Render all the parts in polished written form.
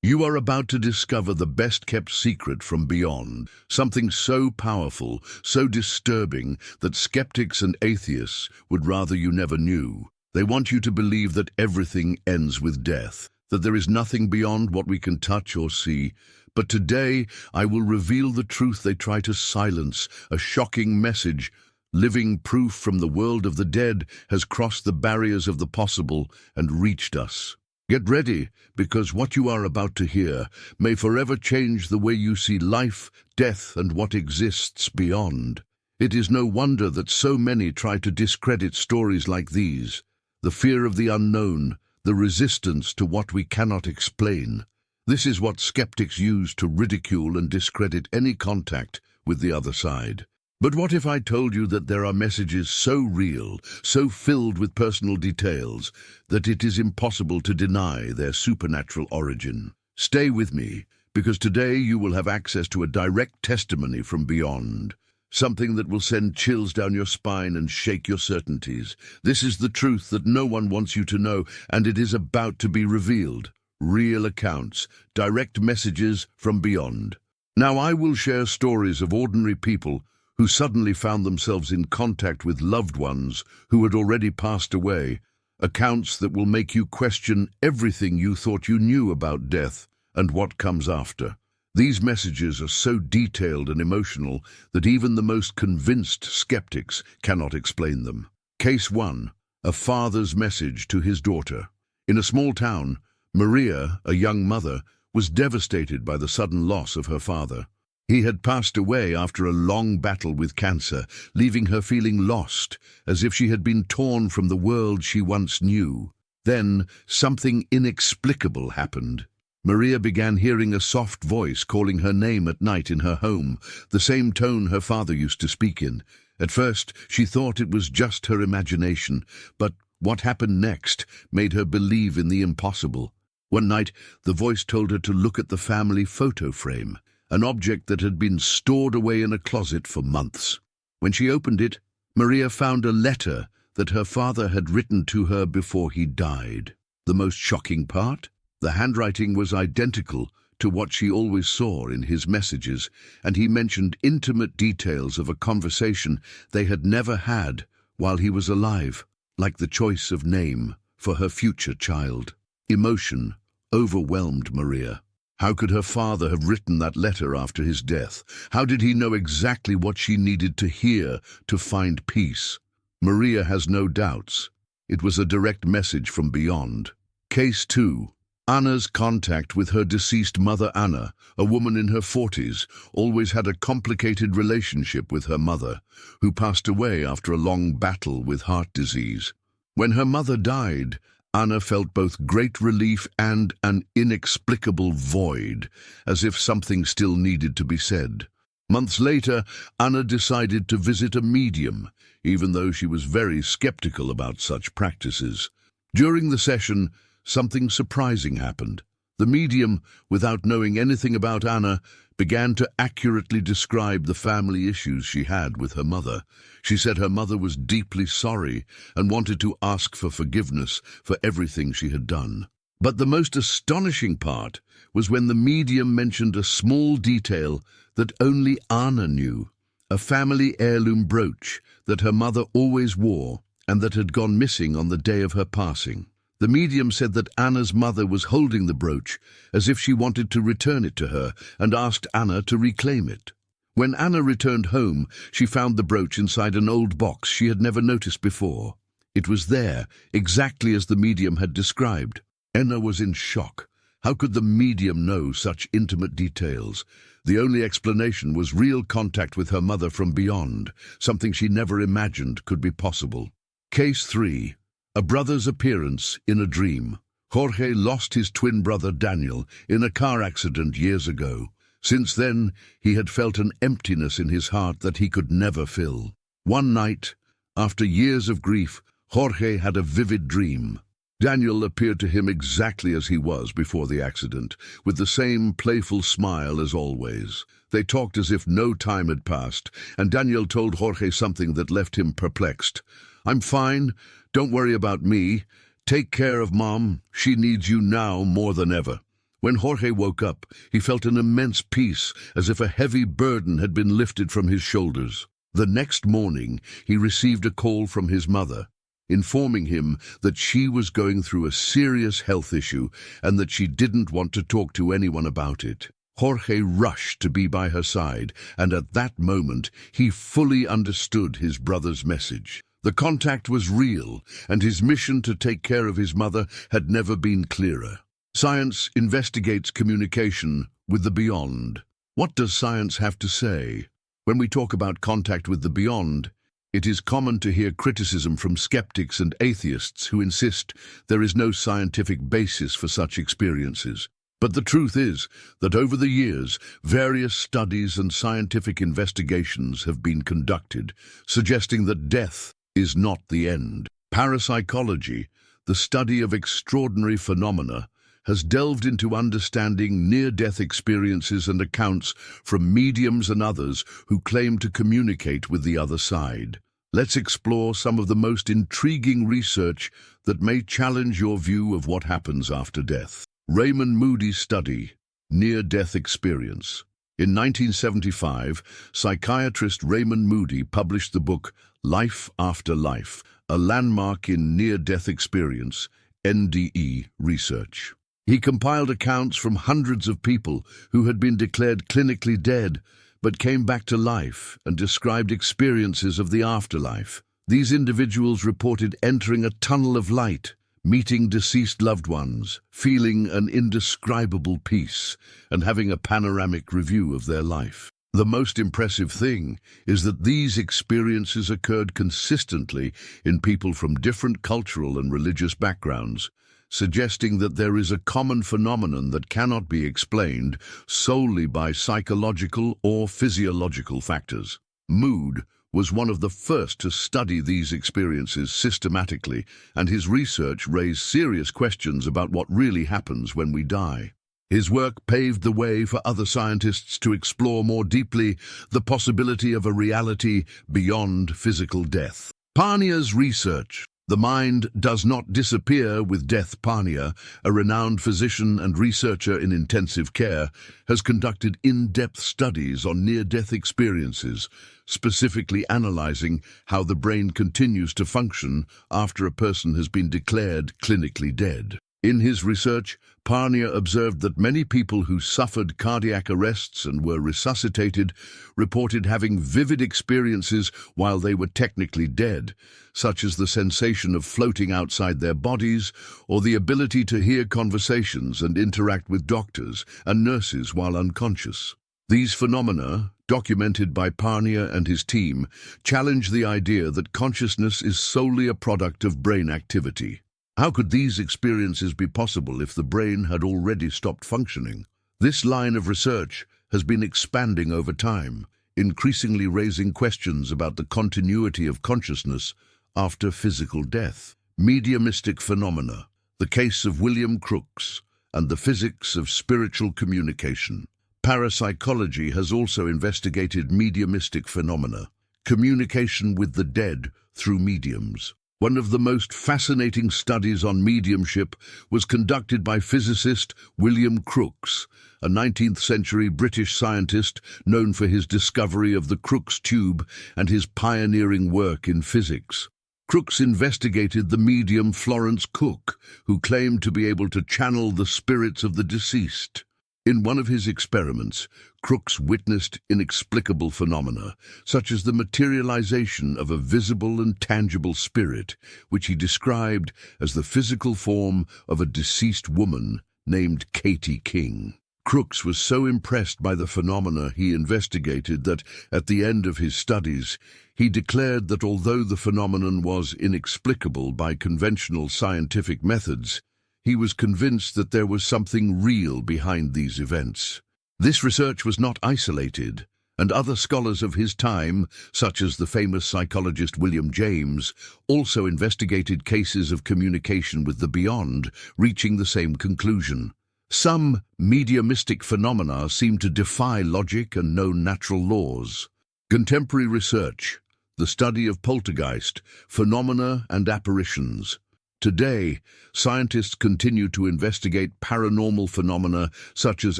You are about to discover the best-kept secret from beyond, something so powerful, so disturbing, that skeptics and atheists would rather you never knew. They want you to believe that everything ends with death, that there is nothing beyond what we can touch or see. But today, I will reveal the truth they try to silence, a shocking message. Living proof from the world of the dead has crossed the barriers of the possible and reached us. Get ready, because what you are about to hear may forever change the way you see life, death, and what exists beyond. It is no wonder that so many try to discredit stories like these. The fear of the unknown, the resistance to what we cannot explain. This is what skeptics use to ridicule and discredit any contact with the other side. But what if I told you that there are messages so real, so filled with personal details, that it is impossible to deny their supernatural origin? Stay with me, because today you will have access to a direct testimony from beyond. Something that will send chills down your spine and shake your certainties. This is the truth that no one wants you to know, and it is about to be revealed. Real accounts, direct messages from beyond. Now I will share stories of ordinary people who suddenly found themselves in contact with loved ones who had already passed away, accounts that will make you question everything you thought you knew about death and what comes after. These messages are so detailed and emotional that even the most convinced skeptics cannot explain them. Case 1. A father's message to his daughter. In a small town, Maria, a young mother, was devastated by the sudden loss of her father. He had passed away after a long battle with cancer, leaving her feeling lost, as if she had been torn from the world she once knew. Then, something inexplicable happened. Maria began hearing a soft voice calling her name at night in her home, the same tone her father used to speak in. At first, she thought it was just her imagination, but what happened next made her believe in the impossible. One night, the voice told her to look at the family photo frame, an object that had been stored away in a closet for months. When she opened it, Maria found a letter that her father had written to her before he died. The most shocking part? The handwriting was identical to what she always saw in his messages, and he mentioned intimate details of a conversation they had never had while he was alive, like the choice of name for her future child. Emotion overwhelmed Maria. How could her father have written that letter after his death? How did he know exactly what she needed to hear to find peace? Maria has no doubts. It was a direct message from beyond. Case 2. Anna's contact with her deceased mother. Anna, a woman in her 40s, always had a complicated relationship with her mother, who passed away after a long battle with heart disease. When her mother died, Anna felt both great relief and an inexplicable void, as if something still needed to be said. Months later, Anna decided to visit a medium, even though she was very skeptical about such practices. During the session, something surprising happened. The medium, without knowing anything about Anna, began to accurately describe the family issues she had with her mother. She said her mother was deeply sorry and wanted to ask for forgiveness for everything she had done. But the most astonishing part was when the medium mentioned a small detail that only Anna knew, a family heirloom brooch that her mother always wore and that had gone missing on the day of her passing. The medium said that Anna's mother was holding the brooch as if she wanted to return it to her and asked Anna to reclaim it. When Anna returned home, she found the brooch inside an old box she had never noticed before. It was there, exactly as the medium had described. Anna was in shock. How could the medium know such intimate details? The only explanation was real contact with her mother from beyond, something she never imagined could be possible. Case 3. A brother's appearance in a dream. Jorge lost his twin brother Daniel in a car accident years ago. Since then, he had felt an emptiness in his heart that he could never fill. One night, after years of grief, Jorge had a vivid dream. Daniel appeared to him exactly as he was before the accident, with the same playful smile as always. They talked as if no time had passed, and Daniel told Jorge something that left him perplexed. "I'm fine. Don't worry about me. Take care of Mom. She needs you now more than ever." When Jorge woke up, he felt an immense peace, as if a heavy burden had been lifted from his shoulders. The next morning, he received a call from his mother, informing him that she was going through a serious health issue and that she didn't want to talk to anyone about it. Jorge rushed to be by her side, and at that moment, he fully understood his brother's message. The contact was real, and his mission to take care of his mother had never been clearer. Science investigates communication with the beyond. What does science have to say? When we talk about contact with the beyond, it is common to hear criticism from skeptics and atheists who insist there is no scientific basis for such experiences. But the truth is that over the years, various studies and scientific investigations have been conducted, suggesting that death is not the end. Parapsychology, the study of extraordinary phenomena, has delved into understanding near-death experiences and accounts from mediums and others who claim to communicate with the other side. Let's explore some of the most intriguing research that may challenge your view of what happens after death. Raymond Moody's study, Near-Death Experience. In 1975, psychiatrist Raymond Moody published the book Life After Life, a landmark in near-death experience, NDE research. He compiled accounts from hundreds of people who had been declared clinically dead but came back to life and described experiences of the afterlife. These individuals reported entering a tunnel of light, meeting deceased loved ones, feeling an indescribable peace, and having a panoramic review of their life. The most impressive thing is that these experiences occurred consistently in people from different cultural and religious backgrounds, suggesting that there is a common phenomenon that cannot be explained solely by psychological or physiological factors. Mood was one of the first to study these experiences systematically, and his research raised serious questions about what really happens when we die. His work paved the way for other scientists to explore more deeply the possibility of a reality beyond physical death. Parnia's research. The mind does not disappear with death. Parnia, a renowned physician and researcher in intensive care, has conducted in-depth studies on near-death experiences, specifically analyzing how the brain continues to function after a person has been declared clinically dead. In his research, Parnia observed that many people who suffered cardiac arrests and were resuscitated reported having vivid experiences while they were technically dead, such as the sensation of floating outside their bodies or the ability to hear conversations and interact with doctors and nurses while unconscious. These phenomena, documented by Parnia and his team, challenge the idea that consciousness is solely a product of brain activity. How could these experiences be possible if the brain had already stopped functioning? This line of research has been expanding over time, increasingly raising questions about the continuity of consciousness after physical death. Mediumistic phenomena, the case of William Crookes, and the physics of spiritual communication. Parapsychology has also investigated mediumistic phenomena, communication with the dead through mediums. One of the most fascinating studies on mediumship was conducted by physicist William Crookes, a 19th-century British scientist known for his discovery of the Crookes tube and his pioneering work in physics. Crookes investigated the medium Florence Cook, who claimed to be able to channel the spirits of the deceased. In one of his experiments, Crookes witnessed inexplicable phenomena, such as the materialization of a visible and tangible spirit, which he described as the physical form of a deceased woman named Katie King. Crookes was so impressed by the phenomena he investigated that, at the end of his studies, he declared that although the phenomenon was inexplicable by conventional scientific methods, he was convinced that there was something real behind these events. This research was not isolated, and other scholars of his time, such as the famous psychologist William James, also investigated cases of communication with the beyond, reaching the same conclusion. Some mediumistic phenomena seem to defy logic and known natural laws. Contemporary research, the study of poltergeist, phenomena and apparitions. Today, scientists continue to investigate paranormal phenomena such as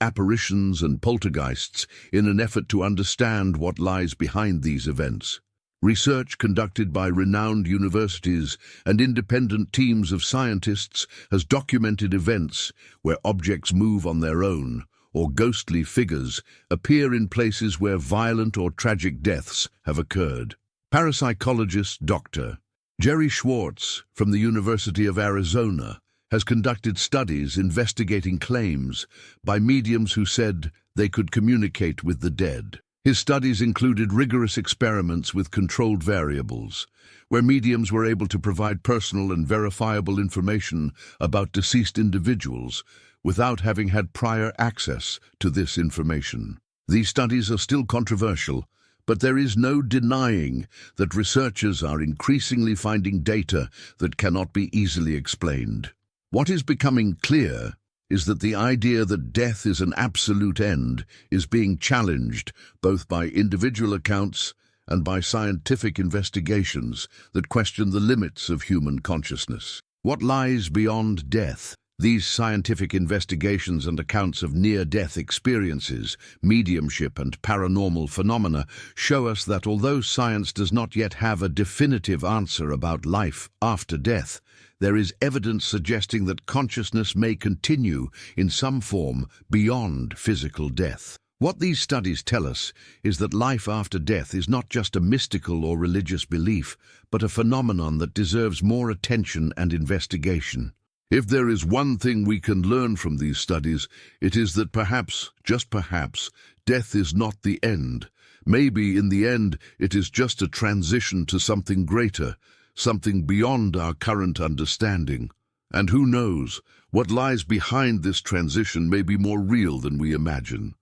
apparitions and poltergeists in an effort to understand what lies behind these events. Research conducted by renowned universities and independent teams of scientists has documented events where objects move on their own, or ghostly figures appear in places where violent or tragic deaths have occurred. Parapsychologist Dr. Jerry Schwartz from the University of Arizona has conducted studies investigating claims by mediums who said they could communicate with the dead. His studies included rigorous experiments with controlled variables, where mediums were able to provide personal and verifiable information about deceased individuals without having had prior access to this information. These studies are still controversial, but there is no denying that researchers are increasingly finding data that cannot be easily explained. What is becoming clear is that the idea that death is an absolute end is being challenged both by individual accounts and by scientific investigations that question the limits of human consciousness. What lies beyond death? These scientific investigations and accounts of near-death experiences, mediumship and paranormal phenomena show us that although science does not yet have a definitive answer about life after death, there is evidence suggesting that consciousness may continue in some form beyond physical death. What these studies tell us is that life after death is not just a mystical or religious belief, but a phenomenon that deserves more attention and investigation. If there is one thing we can learn from these studies, it is that perhaps, just perhaps, death is not the end. Maybe in the end it is just a transition to something greater, something beyond our current understanding. And who knows, what lies behind this transition may be more real than we imagine.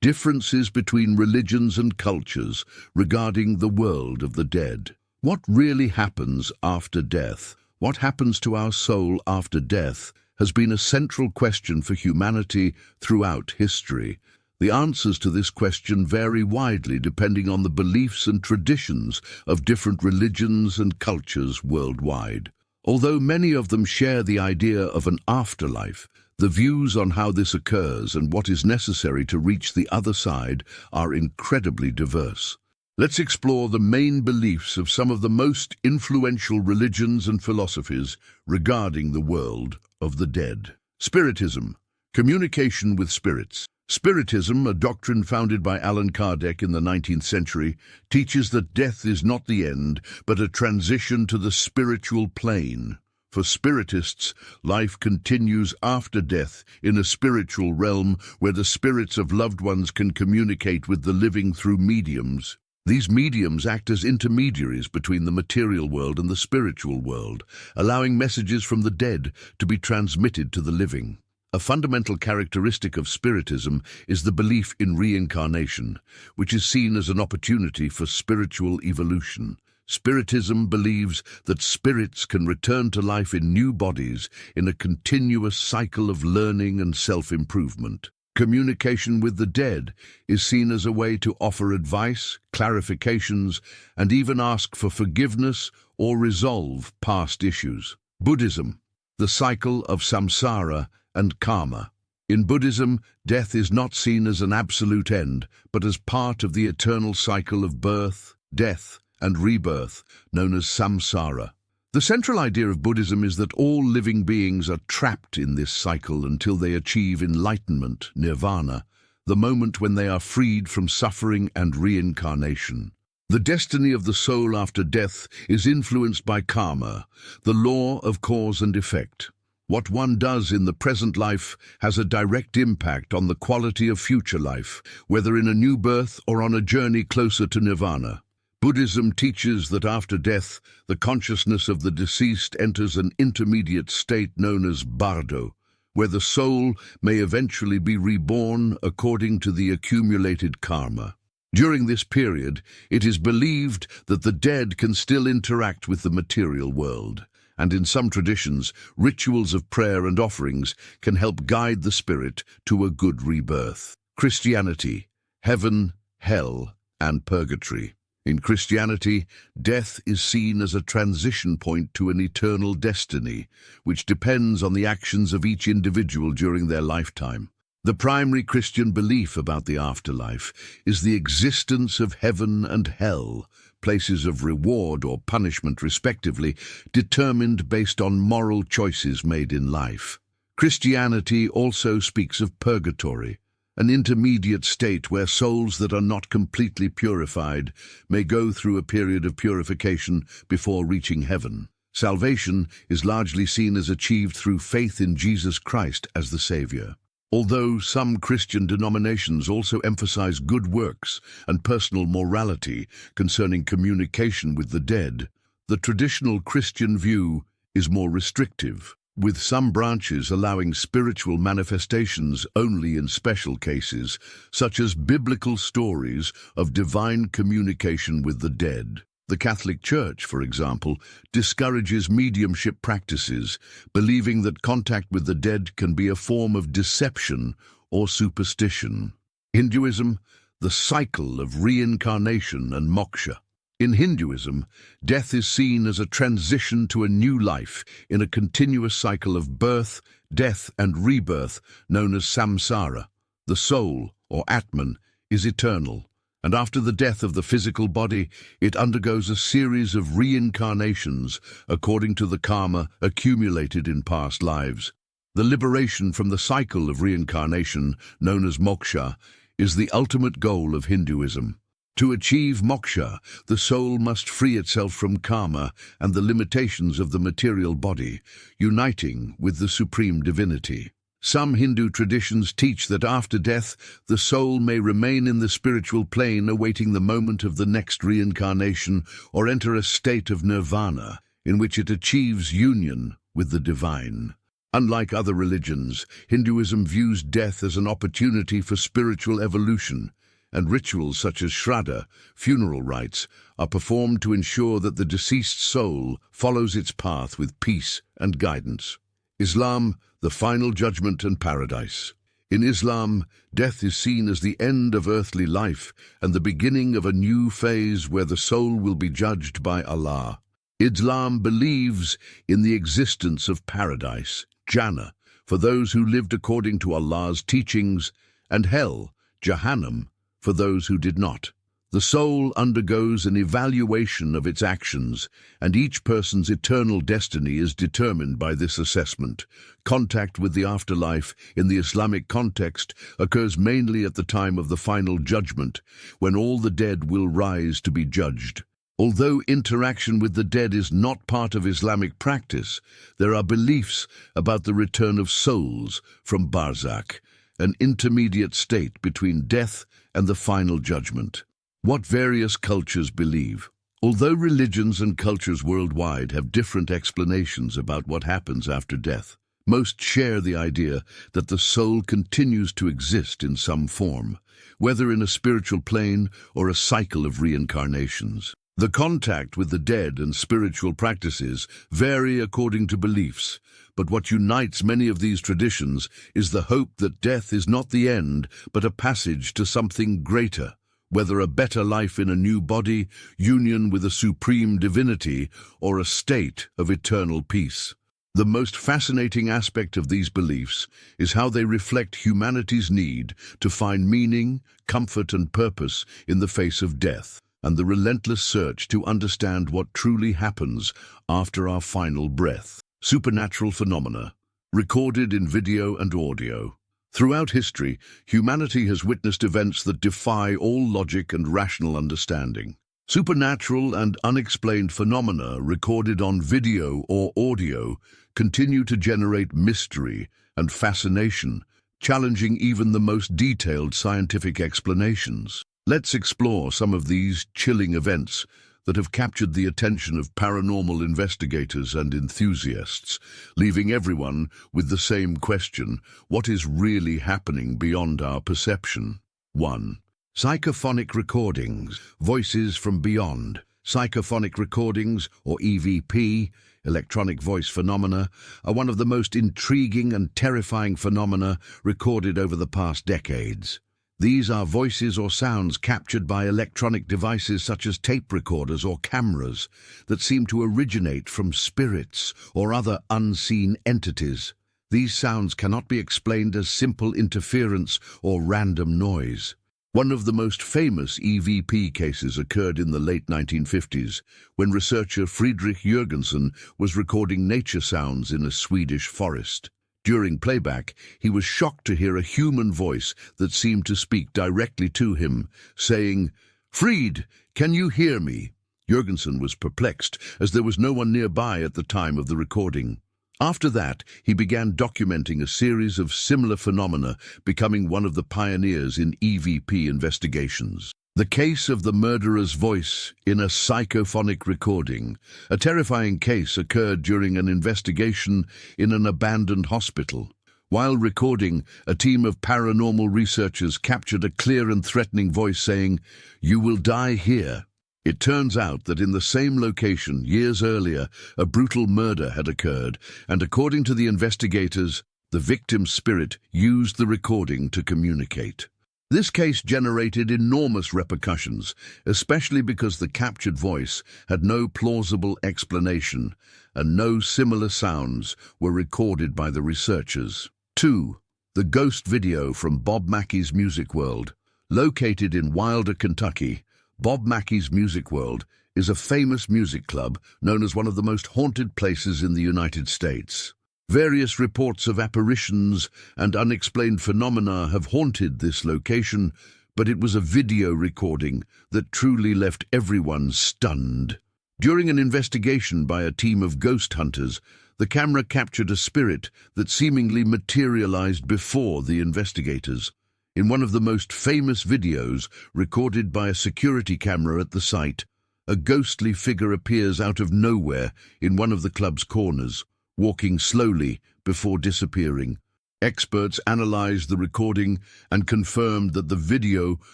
Differences between religions and cultures regarding the world of the dead. What really happens after death? What happens to our soul after death has been a central question for humanity throughout history. The answers to this question vary widely depending on the beliefs and traditions of different religions and cultures worldwide. Although many of them share the idea of an afterlife, the views on how this occurs and what is necessary to reach the other side are incredibly diverse. Let's explore the main beliefs of some of the most influential religions and philosophies regarding the world of the dead. Spiritism, communication with spirits. Spiritism, a doctrine founded by Allan Kardec in the 19th century, teaches that death is not the end, but a transition to the spiritual plane. For Spiritists, life continues after death in a spiritual realm where the spirits of loved ones can communicate with the living through mediums. These mediums act as intermediaries between the material world and the spiritual world, allowing messages from the dead to be transmitted to the living. A fundamental characteristic of Spiritism is the belief in reincarnation, which is seen as an opportunity for spiritual evolution. Spiritism believes that spirits can return to life in new bodies in a continuous cycle of learning and self-improvement. Communication with the dead is seen as a way to offer advice, clarifications, and even ask for forgiveness or resolve past issues. Buddhism, the cycle of samsara and karma. In Buddhism, death is not seen as an absolute end, but as part of the eternal cycle of birth, death, and rebirth, known as samsara. The central idea of Buddhism is that all living beings are trapped in this cycle until they achieve enlightenment, nirvana, the moment when they are freed from suffering and reincarnation. The destiny of the soul after death is influenced by karma, the law of cause and effect. What one does in the present life has a direct impact on the quality of future life, whether in a new birth or on a journey closer to nirvana. Buddhism teaches that after death, the consciousness of the deceased enters an intermediate state known as bardo, where the soul may eventually be reborn according to the accumulated karma. During this period, it is believed that the dead can still interact with the material world, and in some traditions, rituals of prayer and offerings can help guide the spirit to a good rebirth. Christianity, heaven, hell, and purgatory. In Christianity, death is seen as a transition point to an eternal destiny, which depends on the actions of each individual during their lifetime. The primary Christian belief about the afterlife is the existence of heaven and hell, places of reward or punishment respectively, determined based on moral choices made in life. Christianity also speaks of purgatory, an intermediate state where souls that are not completely purified may go through a period of purification before reaching heaven. Salvation is largely seen as achieved through faith in Jesus Christ as the Savior. Although some Christian denominations also emphasize good works and personal morality concerning communication with the dead, the traditional Christian view is more restrictive, with some branches allowing spiritual manifestations only in special cases, such as biblical stories of divine communication with the dead. The Catholic Church, for example, discourages mediumship practices, believing that contact with the dead can be a form of deception or superstition. Hinduism, the cycle of reincarnation and moksha. In Hinduism, death is seen as a transition to a new life in a continuous cycle of birth, death, and rebirth known as samsara. The soul, or Atman, is eternal, and after the death of the physical body, it undergoes a series of reincarnations according to the karma accumulated in past lives. The liberation from the cycle of reincarnation, known as moksha, is the ultimate goal of Hinduism. To achieve moksha, the soul must free itself from karma and the limitations of the material body, uniting with the supreme divinity. Some Hindu traditions teach that after death, the soul may remain in the spiritual plane awaiting the moment of the next reincarnation or enter a state of nirvana, in which it achieves union with the divine. Unlike other religions, Hinduism views death as an opportunity for spiritual evolution, and rituals such as Shraddha, funeral rites, are performed to ensure that the deceased soul follows its path with peace and guidance. Islam, the final judgment and paradise. In Islam, death is seen as the end of earthly life and the beginning of a new phase where the soul will be judged by Allah. Islam believes in the existence of paradise, Jannah, for those who lived according to Allah's teachings, and hell, Jahannam, for those who did not. The soul undergoes an evaluation of its actions, and each person's eternal destiny is determined by this assessment. Contact with the afterlife in the Islamic context occurs mainly at the time of the final judgment, when all the dead will rise to be judged. Although interaction with the dead is not part of Islamic practice, there are beliefs about the return of souls from barzakh, an intermediate state between death and the final judgment. What various cultures believe. Although religions and cultures worldwide have different explanations about what happens after death, most share the idea that the soul continues to exist in some form, whether in a spiritual plane or a cycle of reincarnations. The contact with the dead and spiritual practices vary according to beliefs, but what unites many of these traditions is the hope that death is not the end, but a passage to something greater, whether a better life in a new body, union with a supreme divinity, or a state of eternal peace. The most fascinating aspect of these beliefs is how they reflect humanity's need to find meaning, comfort, and purpose in the face of death, and the relentless search to understand what truly happens after our final breath. Supernatural phenomena, recorded in video and audio. Throughout history, humanity has witnessed events that defy all logic and rational understanding. Supernatural and unexplained phenomena recorded on video or audio continue to generate mystery and fascination, challenging even the most detailed scientific explanations. Let's explore some of these chilling events that have captured the attention of paranormal investigators and enthusiasts, leaving everyone with the same question: what is really happening beyond our perception? 1. Psychophonic recordings, voices from beyond. Psychophonic recordings, or EVP, electronic voice phenomena, are one of the most intriguing and terrifying phenomena recorded over the past decades. These are voices or sounds captured by electronic devices such as tape recorders or cameras that seem to originate from spirits or other unseen entities. These sounds cannot be explained as simple interference or random noise. One of the most famous EVP cases occurred in the late 1950s, when researcher Fredrik Jürgensen was recording nature sounds in a Swedish forest. During playback, he was shocked to hear a human voice that seemed to speak directly to him, saying, "Fred, can you hear me?" Jürgensen was perplexed, as there was no one nearby at the time of the recording. After that, he began documenting a series of similar phenomena, becoming one of the pioneers in EVP investigations. The case of the murderer's voice in a psychophonic recording. A terrifying case occurred during an investigation in an abandoned hospital. While recording, a team of paranormal researchers captured a clear and threatening voice saying, "You will die here." It turns out that in the same location, years earlier, a brutal murder had occurred, and according to the investigators, the victim's spirit used the recording to communicate. This case generated enormous repercussions, especially because the captured voice had no plausible explanation, and no similar sounds were recorded by the researchers. 2. The ghost video from Bob Mackey's Music World. Located in Wilder, Kentucky, Bob Mackey's Music World is a famous music club known as one of the most haunted places in the United States. Various reports of apparitions and unexplained phenomena have haunted this location, but it was a video recording that truly left everyone stunned. During an investigation by a team of ghost hunters, the camera captured a spirit that seemingly materialized before the investigators. In one of the most famous videos, recorded by a security camera at the site, a ghostly figure appears out of nowhere in one of the club's corners, walking slowly before disappearing. Experts analyzed the recording and confirmed that the video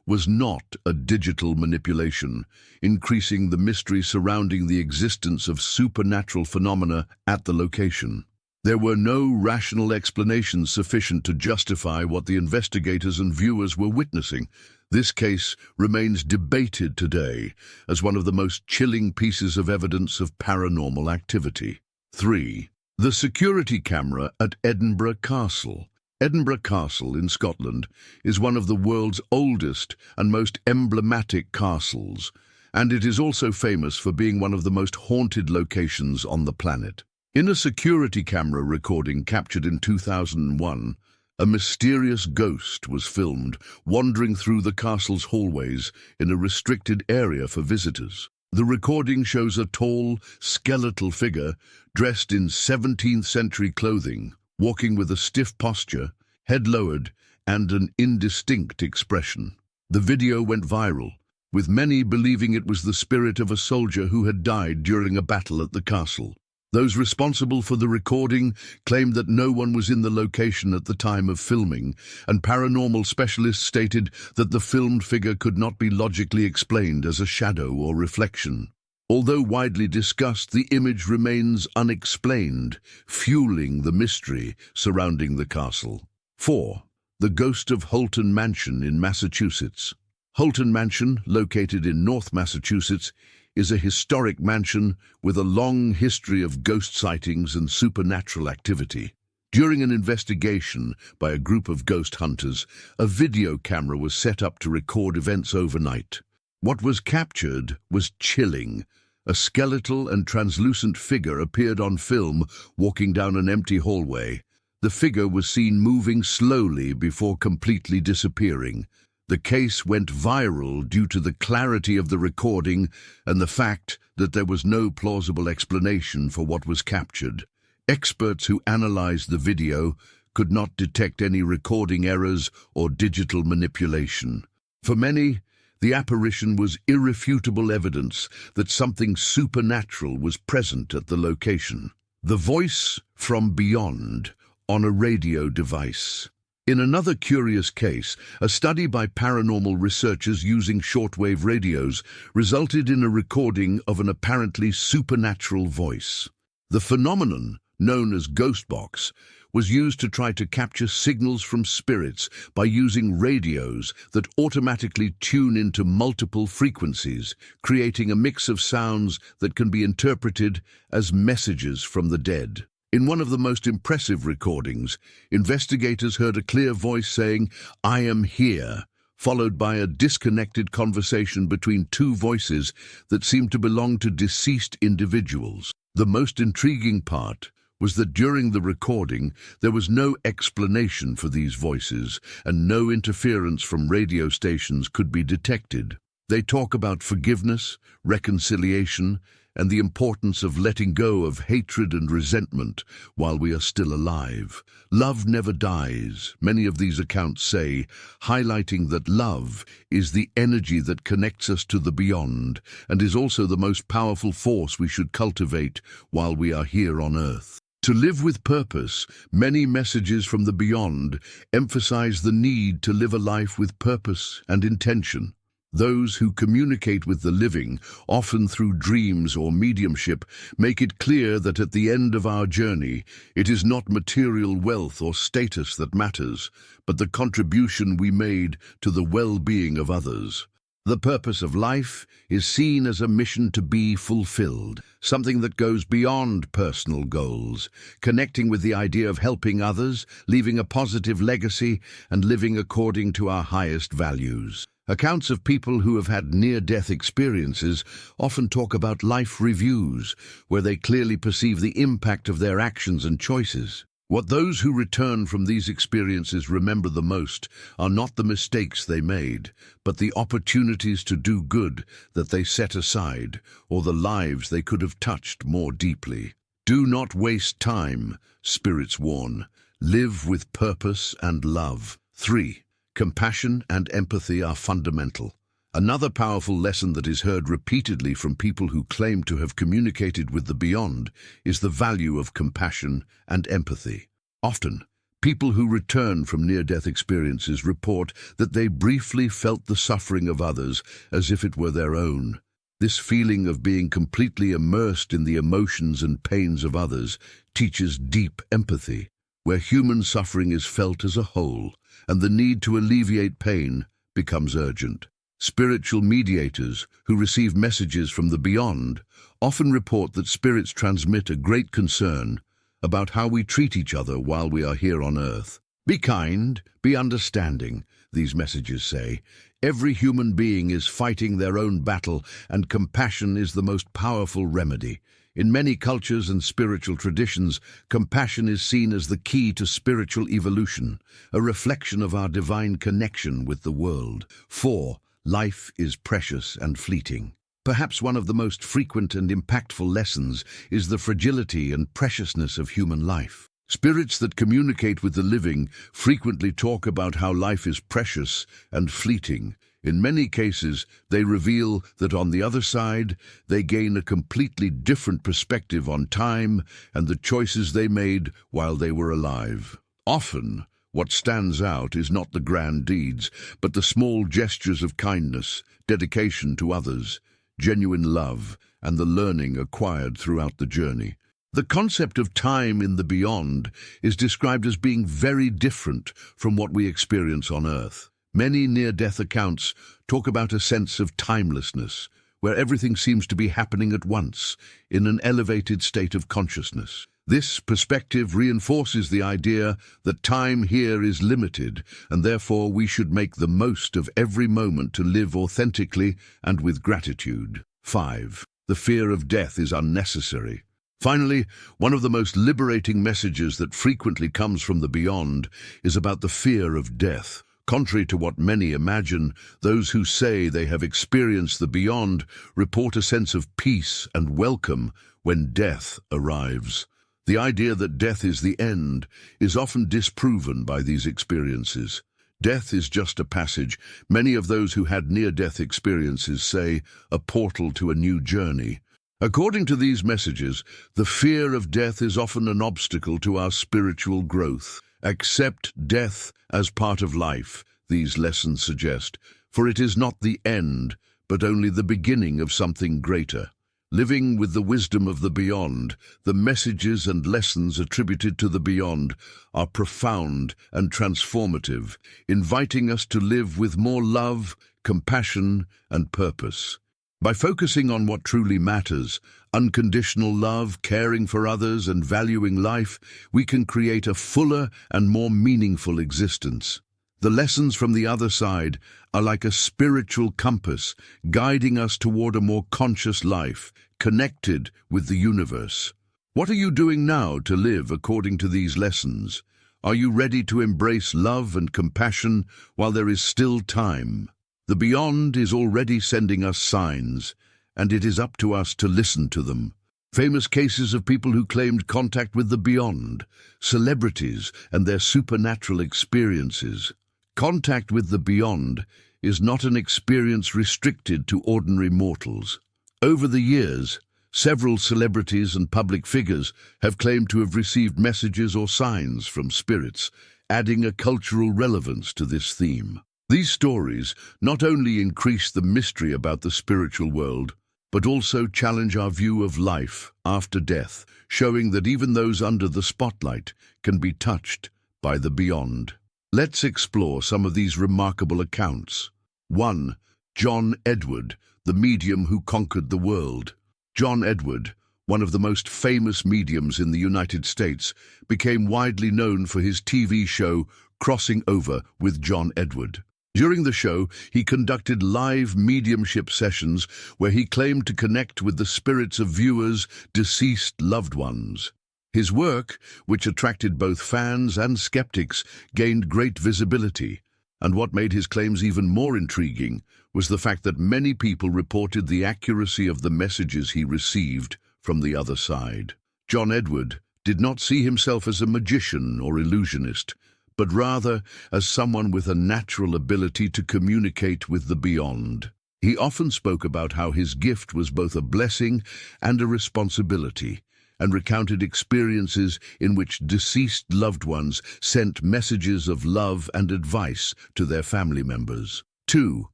was not a digital manipulation, increasing the mystery surrounding the existence of supernatural phenomena at the location. There were no rational explanations sufficient to justify what the investigators and viewers were witnessing. This case remains debated today as one of the most chilling pieces of evidence of paranormal activity. 3. The security camera at Edinburgh Castle. Edinburgh Castle in Scotland is one of the world's oldest and most emblematic castles, and it is also famous for being one of the most haunted locations on the planet. In a security camera recording captured in 2001, a mysterious ghost was filmed wandering through the castle's hallways in a restricted area for visitors. The recording shows a tall, skeletal figure dressed in 17th century clothing, walking with a stiff posture, head lowered, and an indistinct expression. The video went viral, with many believing it was the spirit of a soldier who had died during a battle at the castle. Those responsible for the recording claimed that no one was in the location at the time of filming, and paranormal specialists stated that the filmed figure could not be logically explained as a shadow or reflection. Although widely discussed, the image remains unexplained, fueling the mystery surrounding the castle. 4. The ghost of Holton Mansion in Massachusetts. Holton Mansion, located in North Massachusetts, is a historic mansion with a long history of ghost sightings and supernatural activity. During an investigation by a group of ghost hunters, a video camera was set up to record events overnight. What was captured was chilling. A skeletal and translucent figure appeared on film walking down an empty hallway. The figure was seen moving slowly before completely disappearing. The case went viral due to the clarity of the recording and the fact that there was no plausible explanation for what was captured. Experts who analyzed the video could not detect any recording errors or digital manipulation. For many, the apparition was irrefutable evidence that something supernatural was present at the location. The voice from beyond on a radio device. In another curious case, a study by paranormal researchers using shortwave radios resulted in a recording of an apparently supernatural voice. The phenomenon, known as ghost box, was used to try to capture signals from spirits by using radios that automatically tune into multiple frequencies, creating a mix of sounds that can be interpreted as messages from the dead. In one of the most impressive recordings, investigators heard a clear voice saying, "I am here," followed by a disconnected conversation between two voices that seemed to belong to deceased individuals. The most intriguing part was that during the recording, there was no explanation for these voices, and no interference from radio stations could be detected. They talk about forgiveness, reconciliation, and the importance of letting go of hatred and resentment while we are still alive. Love never dies, many of these accounts say, highlighting that love is the energy that connects us to the beyond and is also the most powerful force we should cultivate while we are here on Earth. To live with purpose, many messages from the beyond emphasize the need to live a life with purpose and intention. Those who communicate with the living, often through dreams or mediumship, make it clear that at the end of our journey, it is not material wealth or status that matters, but the contribution we made to the well-being of others. The purpose of life is seen as a mission to be fulfilled, something that goes beyond personal goals, connecting with the idea of helping others, leaving a positive legacy, and living according to our highest values. Accounts of people who have had near-death experiences often talk about life reviews, where they clearly perceive the impact of their actions and choices. What those who return from these experiences remember the most are not the mistakes they made, but the opportunities to do good that they set aside, or the lives they could have touched more deeply. Do not waste time, spirits warn. Live with purpose and love. 3. Compassion and empathy are fundamental. Another powerful lesson that is heard repeatedly from people who claim to have communicated with the beyond is the value of compassion and empathy. Often, people who return from near-death experiences report that they briefly felt the suffering of others as if it were their own. This feeling of being completely immersed in the emotions and pains of others teaches deep empathy, where human suffering is felt as a whole, and the need to alleviate pain becomes urgent. Spiritual mediators who receive messages from the beyond often report that spirits transmit a great concern about how we treat each other while we are here on Earth. Be kind, be understanding, these messages say. Every human being is fighting their own battle, and compassion is the most powerful remedy. In many cultures and spiritual traditions, compassion is seen as the key to spiritual evolution, a reflection of our divine connection with the world. 4. Life is precious and fleeting. Perhaps one of the most frequent and impactful lessons is the fragility and preciousness of human life. Spirits that communicate with the living frequently talk about how life is precious and fleeting. In many cases, they reveal that on the other side, they gain a completely different perspective on time and the choices they made while they were alive. Often, what stands out is not the grand deeds, but the small gestures of kindness, dedication to others, genuine love, and the learning acquired throughout the journey. The concept of time in the beyond is described as being very different from what we experience on Earth. Many near-death accounts talk about a sense of timelessness, where everything seems to be happening at once, in an elevated state of consciousness. This perspective reinforces the idea that time here is limited, and therefore we should make the most of every moment to live authentically and with gratitude. 5. The fear of death is unnecessary. Finally, one of the most liberating messages that frequently comes from the beyond is about the fear of death. Contrary to what many imagine, those who say they have experienced the beyond report a sense of peace and welcome when death arrives. The idea that death is the end is often disproven by these experiences. Death is just a passage. Many of those who had near-death experiences say a portal to a new journey. According to these messages, the fear of death is often an obstacle to our spiritual growth. Accept death as part of life, these lessons suggest, for it is not the end, but only the beginning of something greater. Living with the wisdom of the beyond, the messages and lessons attributed to the beyond are profound and transformative, inviting us to live with more love, compassion, and purpose. By focusing on what truly matters, unconditional love, caring for others, and valuing life, we can create a fuller and more meaningful existence. The lessons from the other side are like a spiritual compass, guiding us toward a more conscious life, connected with the universe. What are you doing now to live according to these lessons? Are you ready to embrace love and compassion while there is still time? The beyond is already sending us signs, and it is up to us to listen to them. Famous cases of people who claimed contact with the beyond, celebrities and their supernatural experiences. Contact with the beyond is not an experience restricted to ordinary mortals. Over the years, several celebrities and public figures have claimed to have received messages or signs from spirits, adding a cultural relevance to this theme. These stories not only increase the mystery about the spiritual world, but also challenge our view of life after death, showing that even those under the spotlight can be touched by the beyond. Let's explore some of these remarkable accounts. 1. John Edward, the medium who conquered the world. John Edward, one of the most famous mediums in the United States, became widely known for his TV show Crossing Over with John Edward. During the show, he conducted live mediumship sessions where he claimed to connect with the spirits of viewers' deceased loved ones. His work, which attracted both fans and skeptics, gained great visibility, and what made his claims even more intriguing was the fact that many people reported the accuracy of the messages he received from the other side. John Edward did not see himself as a magician or illusionist, but rather as someone with a natural ability to communicate with the beyond. He often spoke about how his gift was both a blessing and a responsibility, and recounted experiences in which deceased loved ones sent messages of love and advice to their family members. 2.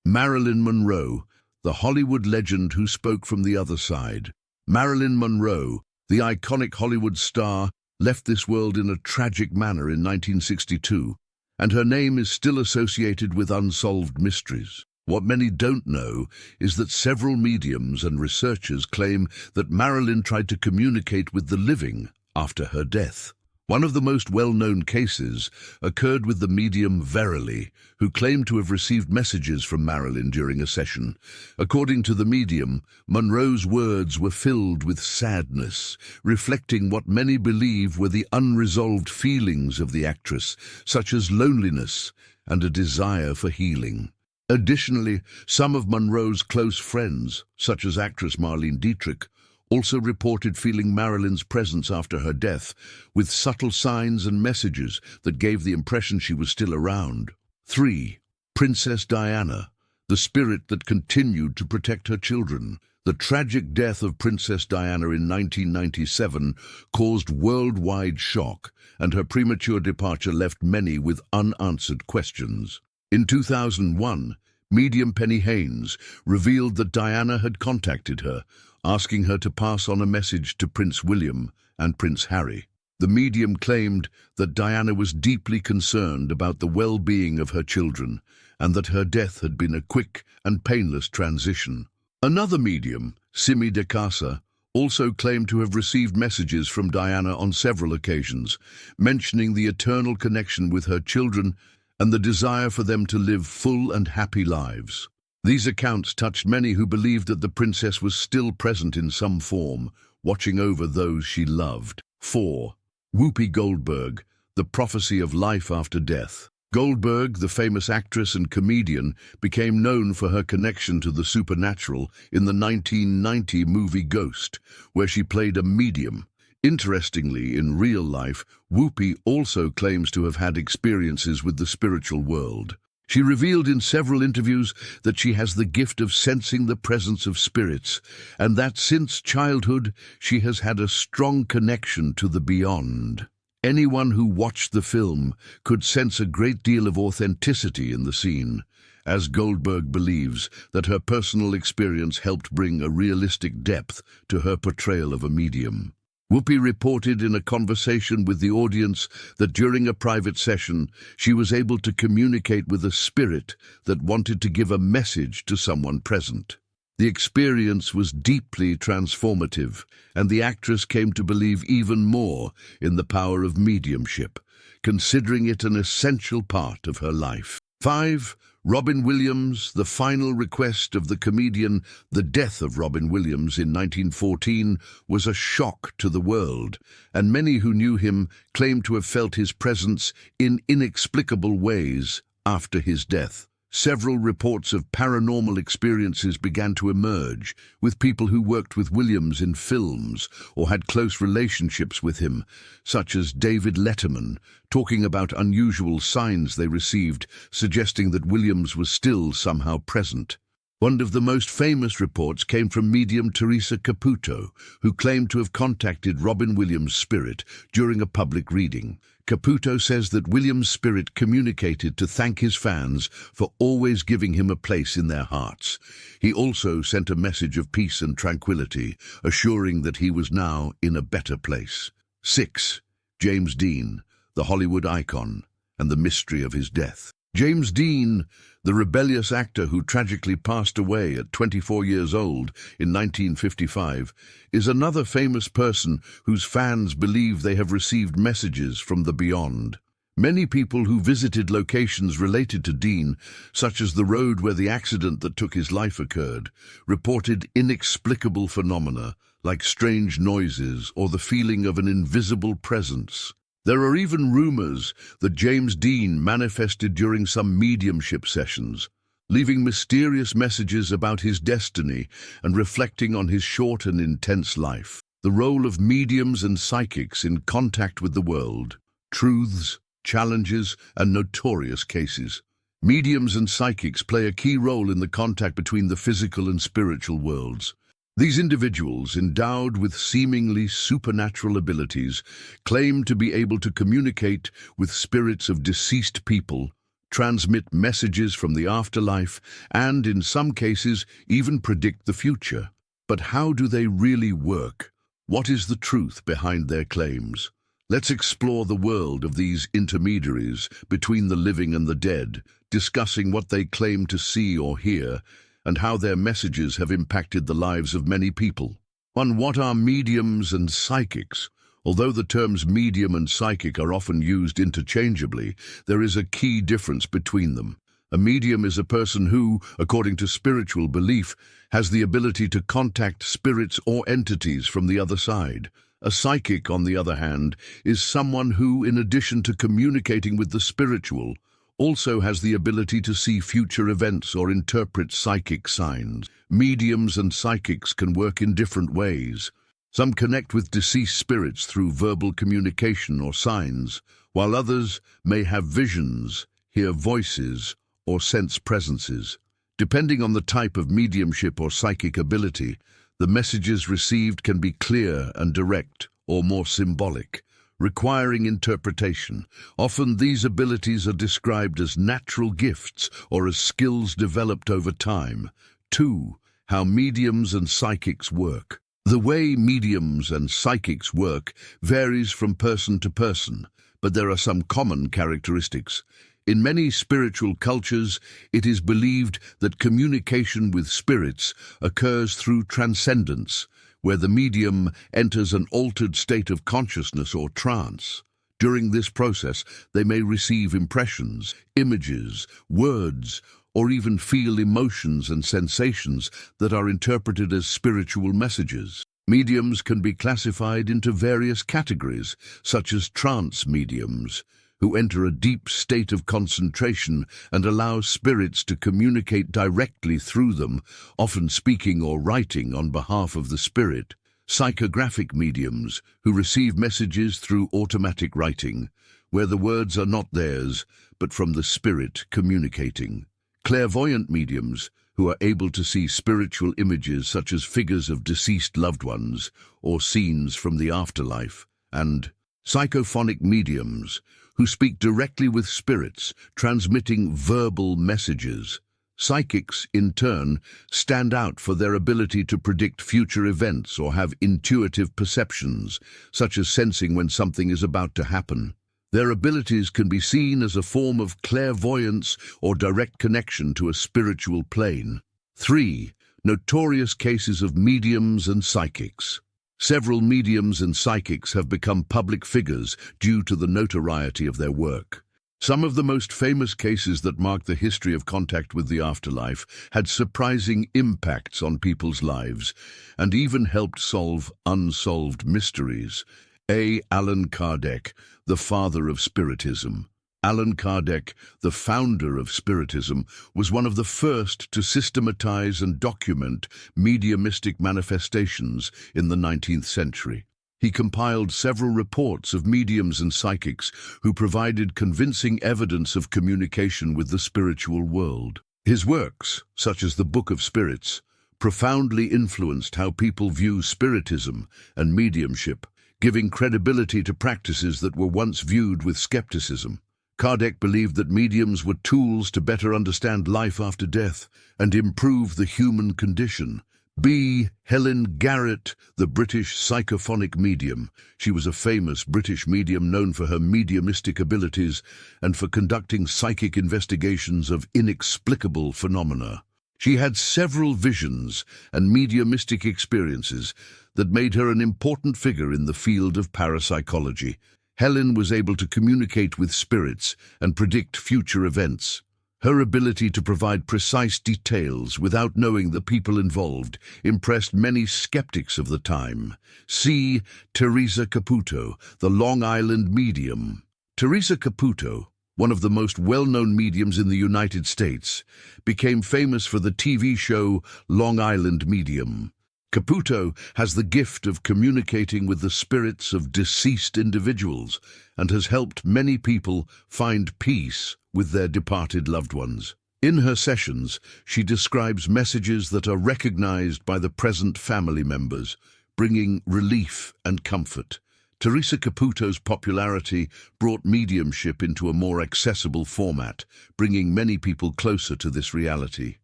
Marilyn Monroe, the Hollywood legend who spoke from the other side. Marilyn Monroe, the iconic Hollywood star, left this world in a tragic manner in 1962, and her name is still associated with unsolved mysteries. What many don't know is that several mediums and researchers claim that Marilyn tried to communicate with the living after her death. One of the most well-known cases occurred with the medium Verily, who claimed to have received messages from Marilyn during a session. According to the medium, Monroe's words were filled with sadness, reflecting what many believe were the unresolved feelings of the actress, such as loneliness and a desire for healing. Additionally, some of Monroe's close friends, such as actress Marlene Dietrich, also reported feeling Marilyn's presence after her death, with subtle signs and messages that gave the impression she was still around. 3. Princess Diana, the spirit that continued to protect her children. The tragic death of Princess Diana in 1997 caused worldwide shock, and her premature departure left many with unanswered questions. In 2001, medium Penny Haynes revealed that Diana had contacted her, asking her to pass on a message to Prince William and Prince Harry. The medium claimed that Diana was deeply concerned about the well-being of her children and that her death had been a quick and painless transition. Another medium, Simi de Casa, also claimed to have received messages from Diana on several occasions, mentioning the eternal connection with her children and the desire for them to live full and happy lives. These accounts touched many who believed that the princess was still present in some form, watching over those she loved. 4. Whoopi Goldberg, the prophecy of life after death. Goldberg, the famous actress and comedian, became known for her connection to the supernatural in the 1990 movie Ghost, where she played a medium. Interestingly, in real life, Whoopi also claims to have had experiences with the spiritual world. She revealed in several interviews that she has the gift of sensing the presence of spirits, and that since childhood she has had a strong connection to the beyond. Anyone who watched the film could sense a great deal of authenticity in the scene, as Goldberg believes that her personal experience helped bring a realistic depth to her portrayal of a medium. Whoopi reported in a conversation with the audience that during a private session, she was able to communicate with a spirit that wanted to give a message to someone present. The experience was deeply transformative, and the actress came to believe even more in the power of mediumship, considering it an essential part of her life. 5. Robin Williams, the final request of the comedian. The death of Robin Williams in 1914 was a shock to the world, and many who knew him claimed to have felt his presence in inexplicable ways after his death. Several reports of paranormal experiences began to emerge, with people who worked with Williams in films or had close relationships with him, such as David Letterman, talking about unusual signs they received, suggesting that Williams was still somehow present. One of the most famous reports came from medium Teresa Caputo, who claimed to have contacted Robin Williams' spirit during a public reading. Caputo says that Williams' spirit communicated to thank his fans for always giving him a place in their hearts. He also sent a message of peace and tranquility, assuring that he was now in a better place. 6. James Dean, the Hollywood icon, and the mystery of his death. James Dean, the rebellious actor who tragically passed away at 24 years old in 1955, is another famous person whose fans believe they have received messages from the beyond. Many people who visited locations related to Dean, such as the road where the accident that took his life occurred, reported inexplicable phenomena like strange noises or the feeling of an invisible presence. There are even rumors that James Dean manifested during some mediumship sessions, leaving mysterious messages about his destiny and reflecting on his short and intense life. The role of mediums and psychics in contact with the world, truths, challenges, and notorious cases. Mediums and psychics play a key role in the contact between the physical and spiritual worlds. These individuals, endowed with seemingly supernatural abilities, claim to be able to communicate with spirits of deceased people, transmit messages from the afterlife, and, in some cases, even predict the future. But how do they really work? What is the truth behind their claims? Let's explore the world of these intermediaries between the living and the dead, discussing what they claim to see or hear, and how their messages have impacted the lives of many people. 1. What are mediums and psychics? Although the terms medium and psychic are often used interchangeably, there is a key difference between them. A medium is a person who, according to spiritual belief, has the ability to contact spirits or entities from the other side. A psychic, on the other hand, is someone who, in addition to communicating with the spiritual, also has the ability to see future events or interpret psychic signs. Mediums and psychics can work in different ways. Some connect with deceased spirits through verbal communication or signs, while others may have visions, hear voices, or sense presences. Depending on the type of mediumship or psychic ability, the messages received can be clear and direct or more symbolic, requiring interpretation. Often these abilities are described as natural gifts or as skills developed over time. 2. How mediums and psychics work. The way mediums and psychics work varies from person to person, but there are some common characteristics. In many spiritual cultures, it is believed that communication with spirits occurs through transcendence, where the medium enters an altered state of consciousness or trance. During this process, they may receive impressions, images, words, or even feel emotions and sensations that are interpreted as spiritual messages. Mediums can be classified into various categories, such as trance mediums, who enter a deep state of concentration and allow spirits to communicate directly through them, often speaking or writing on behalf of the spirit. Psychographic mediums, who receive messages through automatic writing, where the words are not theirs, but from the spirit communicating. Clairvoyant mediums, who are able to see spiritual images such as figures of deceased loved ones or scenes from the afterlife. And Psychophonic mediums, who speak directly with spirits, transmitting verbal messages. Psychics, in turn, stand out for their ability to predict future events or have intuitive perceptions, such as sensing when something is about to happen. Their abilities can be seen as a form of clairvoyance or direct connection to a spiritual plane. 3. Notorious cases of mediums and psychics. Several mediums and psychics have become public figures due to the notoriety of their work. Some of the most famous cases that mark the history of contact with the afterlife had surprising impacts on people's lives and even helped solve unsolved mysteries. A. Allan Kardec, the father of Spiritism. Allan Kardec, the founder of Spiritism, was one of the first to systematize and document mediumistic manifestations in the 19th century. He compiled several reports of mediums and psychics who provided convincing evidence of communication with the spiritual world. His works, such as the Book of Spirits, profoundly influenced how people view spiritism and mediumship, giving credibility to practices that were once viewed with skepticism. Kardec believed that mediums were tools to better understand life after death and improve the human condition. B. Helen Garrett, the British psychophonic medium. She was a famous British medium known for her mediumistic abilities and for conducting psychic investigations of inexplicable phenomena. She had several visions and mediumistic experiences that made her an important figure in the field of parapsychology. Helen was able to communicate with spirits and predict future events. Her ability to provide precise details without knowing the people involved impressed many skeptics of the time. See Teresa Caputo, the Long Island medium. Teresa Caputo, one of the most well-known mediums in the United States, became famous for the TV show Long Island Medium. Caputo has the gift of communicating with the spirits of deceased individuals and has helped many people find peace with their departed loved ones. In her sessions, she describes messages that are recognized by the present family members, bringing relief and comfort. Teresa Caputo's popularity brought mediumship into a more accessible format, bringing many people closer to this reality.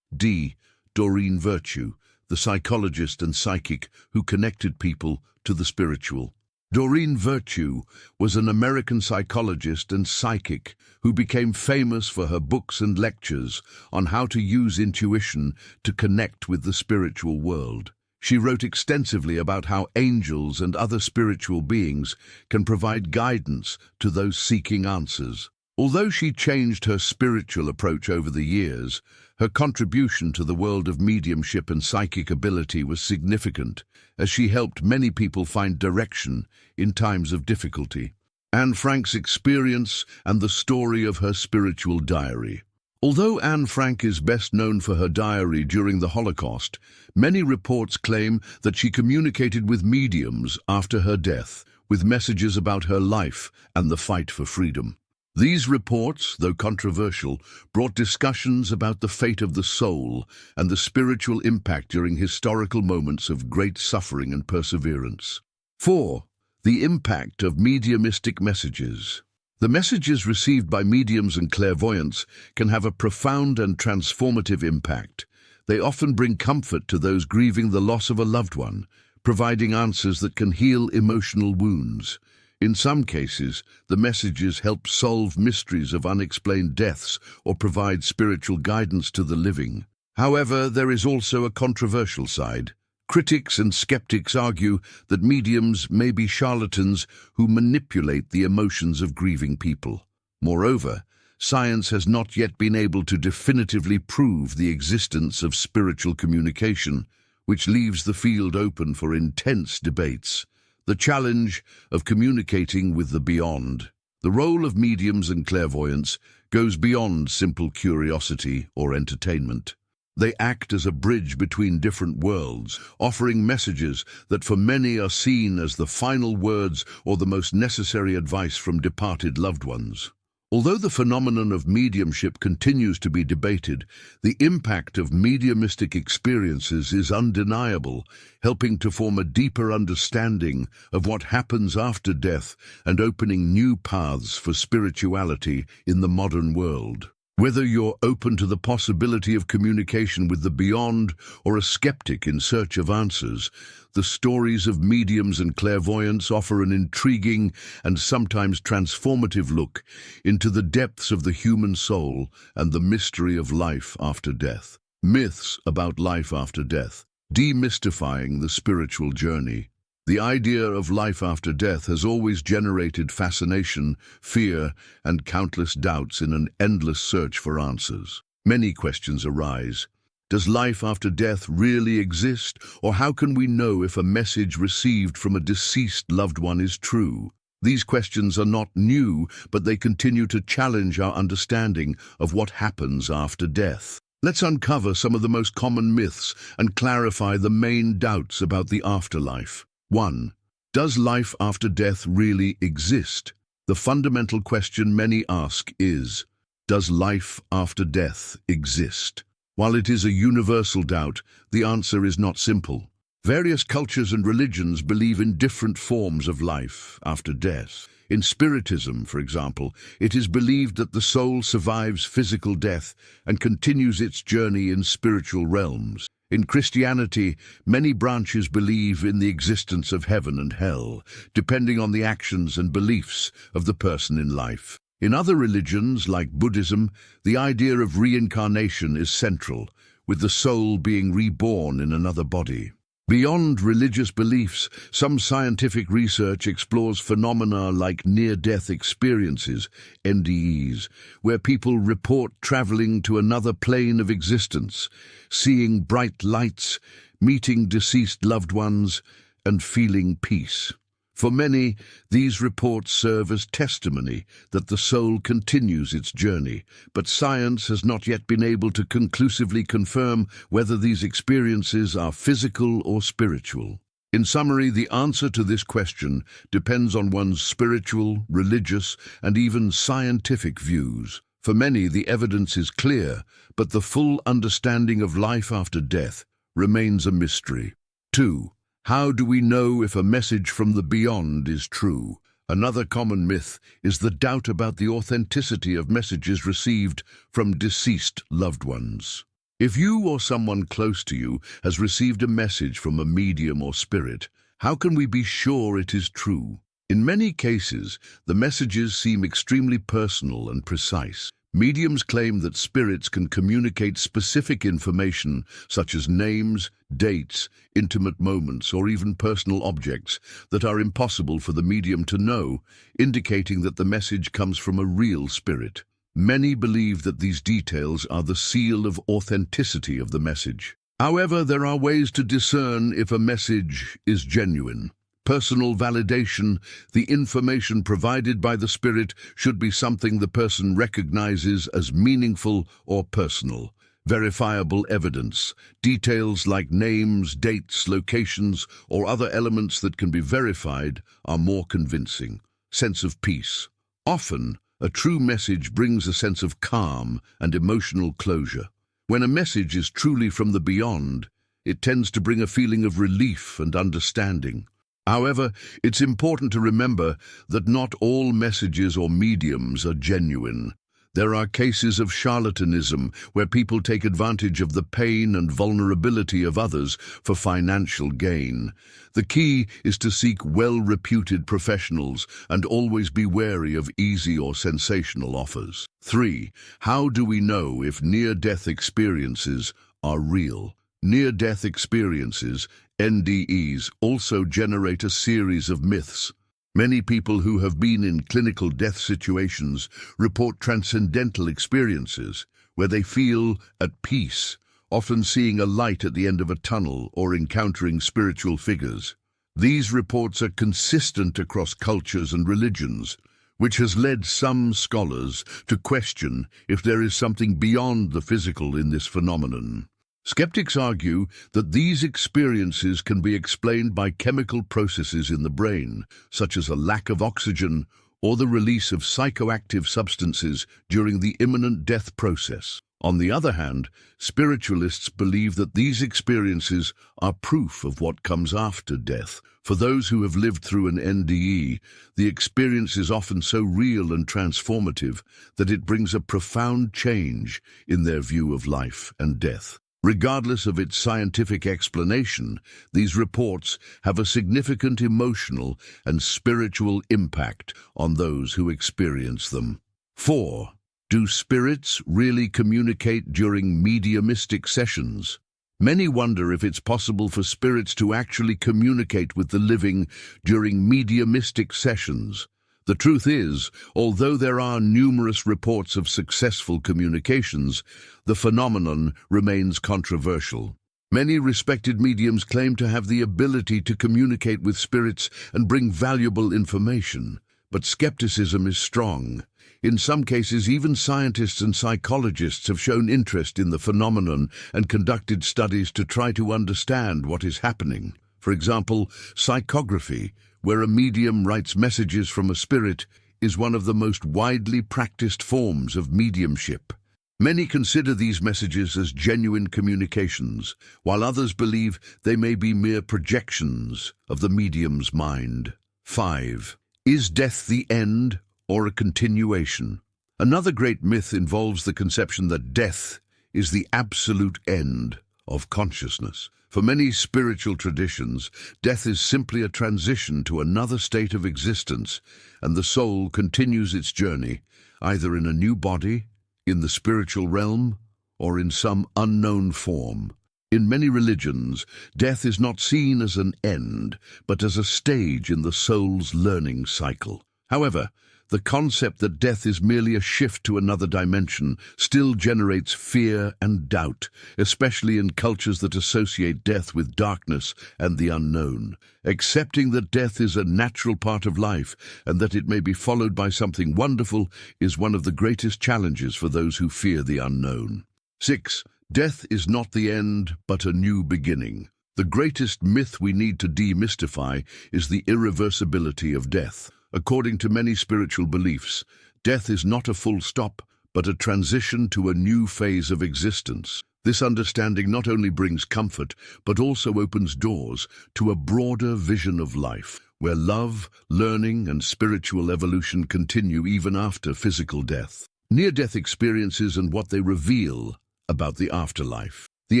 D. Doreen Virtue, the psychologist and psychic who connected people to the spiritual. Doreen Virtue was an American psychologist and psychic who became famous for her books and lectures on how to use intuition to connect with the spiritual world. She wrote extensively about how angels and other spiritual beings can provide guidance to those seeking answers. Although she changed her spiritual approach over the years, her contribution to the world of mediumship and psychic ability was significant, as she helped many people find direction in times of difficulty. Anne Frank's experience and the story of her spiritual diary. Although Anne Frank is best known for her diary during the Holocaust, many reports claim that she communicated with mediums after her death, with messages about her life and the fight for freedom. These reports, though controversial, brought discussions about the fate of the soul and the spiritual impact during historical moments of great suffering and perseverance. 4. The impact of mediumistic messages. The messages received by mediums and clairvoyants can have a profound and transformative impact. They often bring comfort to those grieving the loss of a loved one, providing answers that can heal emotional wounds. In some cases, the messages help solve mysteries of unexplained deaths or provide spiritual guidance to the living. However, there is also a controversial side. Critics and skeptics argue that mediums may be charlatans who manipulate the emotions of grieving people. Moreover, science has not yet been able to definitively prove the existence of spiritual communication, which leaves the field open for intense debates. The challenge of communicating with the beyond. The role of mediums and clairvoyants goes beyond simple curiosity or entertainment. They act as a bridge between different worlds, offering messages that for many are seen as the final words or the most necessary advice from departed loved ones. Although the phenomenon of mediumship continues to be debated, the impact of mediumistic experiences is undeniable, helping to form a deeper understanding of what happens after death and opening new paths for spirituality in the modern world. Whether you're open to the possibility of communication with the beyond or a skeptic in search of answers, the stories of mediums and clairvoyants offer an intriguing and sometimes transformative look into the depths of the human soul and the mystery of life after death. Myths about life after death, demystifying the spiritual journey. The idea of life after death has always generated fascination, fear, and countless doubts in an endless search for answers. Many questions arise. Does life after death really exist, or how can we know if a message received from a deceased loved one is true? These questions are not new, but they continue to challenge our understanding of what happens after death. Let's uncover some of the most common myths and clarify the main doubts about the afterlife. 1. Does life after death really exist? The fundamental question many ask is, does life after death exist? While it is a universal doubt, the answer is not simple. Various cultures and religions believe in different forms of life after death. In Spiritism, for example, it is believed that the soul survives physical death and continues its journey in spiritual realms. In Christianity, many branches believe in the existence of heaven and hell, depending on the actions and beliefs of the person in life. In other religions, like Buddhism, the idea of reincarnation is central, with the soul being reborn in another body. Beyond religious beliefs, some scientific research explores phenomena like near-death experiences, NDEs, where people report traveling to another plane of existence, seeing bright lights, meeting deceased loved ones, and feeling peace. For many, these reports serve as testimony that the soul continues its journey, but science has not yet been able to conclusively confirm whether these experiences are physical or spiritual. In summary, the answer to this question depends on one's spiritual, religious, and even scientific views. For many, the evidence is clear, but the full understanding of life after death remains a mystery. 2. How do we know if a message from the beyond is true? Another common myth is the doubt about the authenticity of messages received from deceased loved ones. If you or someone close to you has received a message from a medium or spirit, how can we be sure it is true? In many cases, the messages seem extremely personal and precise. Mediums claim that spirits can communicate specific information such as names, dates, intimate moments, or even personal objects that are impossible for the medium to know, indicating that the message comes from a real spirit. Many believe that these details are the seal of authenticity of the message. However, there are ways to discern if a message is genuine. Personal validation, the information provided by the spirit, should be something the person recognizes as meaningful or personal. Verifiable evidence, details like names, dates, locations, or other elements that can be verified are more convincing. Sense of peace. Often, a true message brings a sense of calm and emotional closure. When a message is truly from the beyond, it tends to bring a feeling of relief and understanding. However, it's important to remember that not all messages or mediums are genuine. There are cases of charlatanism where people take advantage of the pain and vulnerability of others for financial gain. The key is to seek well-reputed professionals and always be wary of easy or sensational offers. 3. How do we know if near-death experiences are real? Near-death experiences, NDEs, also generate a series of myths. Many people who have been in clinical death situations report transcendental experiences where they feel at peace, often seeing a light at the end of a tunnel or encountering spiritual figures. These reports are consistent across cultures and religions, which has led some scholars to question if there is something beyond the physical in this phenomenon. Skeptics argue that these experiences can be explained by chemical processes in the brain, such as a lack of oxygen or the release of psychoactive substances during the imminent death process. On the other hand, spiritualists believe that these experiences are proof of what comes after death. For those who have lived through an NDE, the experience is often so real and transformative that it brings a profound change in their view of life and death. Regardless of its scientific explanation, these reports have a significant emotional and spiritual impact on those who experience them. 4. Do spirits really communicate during mediumistic sessions? Many wonder if it's possible for spirits to actually communicate with the living during mediumistic sessions. The truth is, although there are numerous reports of successful communications, the phenomenon remains controversial. Many respected mediums claim to have the ability to communicate with spirits and bring valuable information, but skepticism is strong. In some cases, even scientists and psychologists have shown interest in the phenomenon and conducted studies to try to understand what is happening. For example, psychography, where a medium writes messages from a spirit, is one of the most widely practiced forms of mediumship. Many consider these messages as genuine communications, while others believe they may be mere projections of the medium's mind. 5. Is death the end or a continuation? Another great myth involves the conception that death is the absolute end of consciousness. For many spiritual traditions, death is simply a transition to another state of existence, and the soul continues its journey, either in a new body, in the spiritual realm, or in some unknown form. In many religions, death is not seen as an end, but as a stage in the soul's learning cycle. However, the concept that death is merely a shift to another dimension still generates fear and doubt, especially in cultures that associate death with darkness and the unknown. Accepting that death is a natural part of life and that it may be followed by something wonderful is one of the greatest challenges for those who fear the unknown. 6. Death is not the end, but a new beginning. The greatest myth we need to demystify is the irreversibility of death. According to many spiritual beliefs, death is not a full stop, but a transition to a new phase of existence. This understanding not only brings comfort, but also opens doors to a broader vision of life, where love, learning, and spiritual evolution continue even after physical death. Near-death experiences and what they reveal about the afterlife. The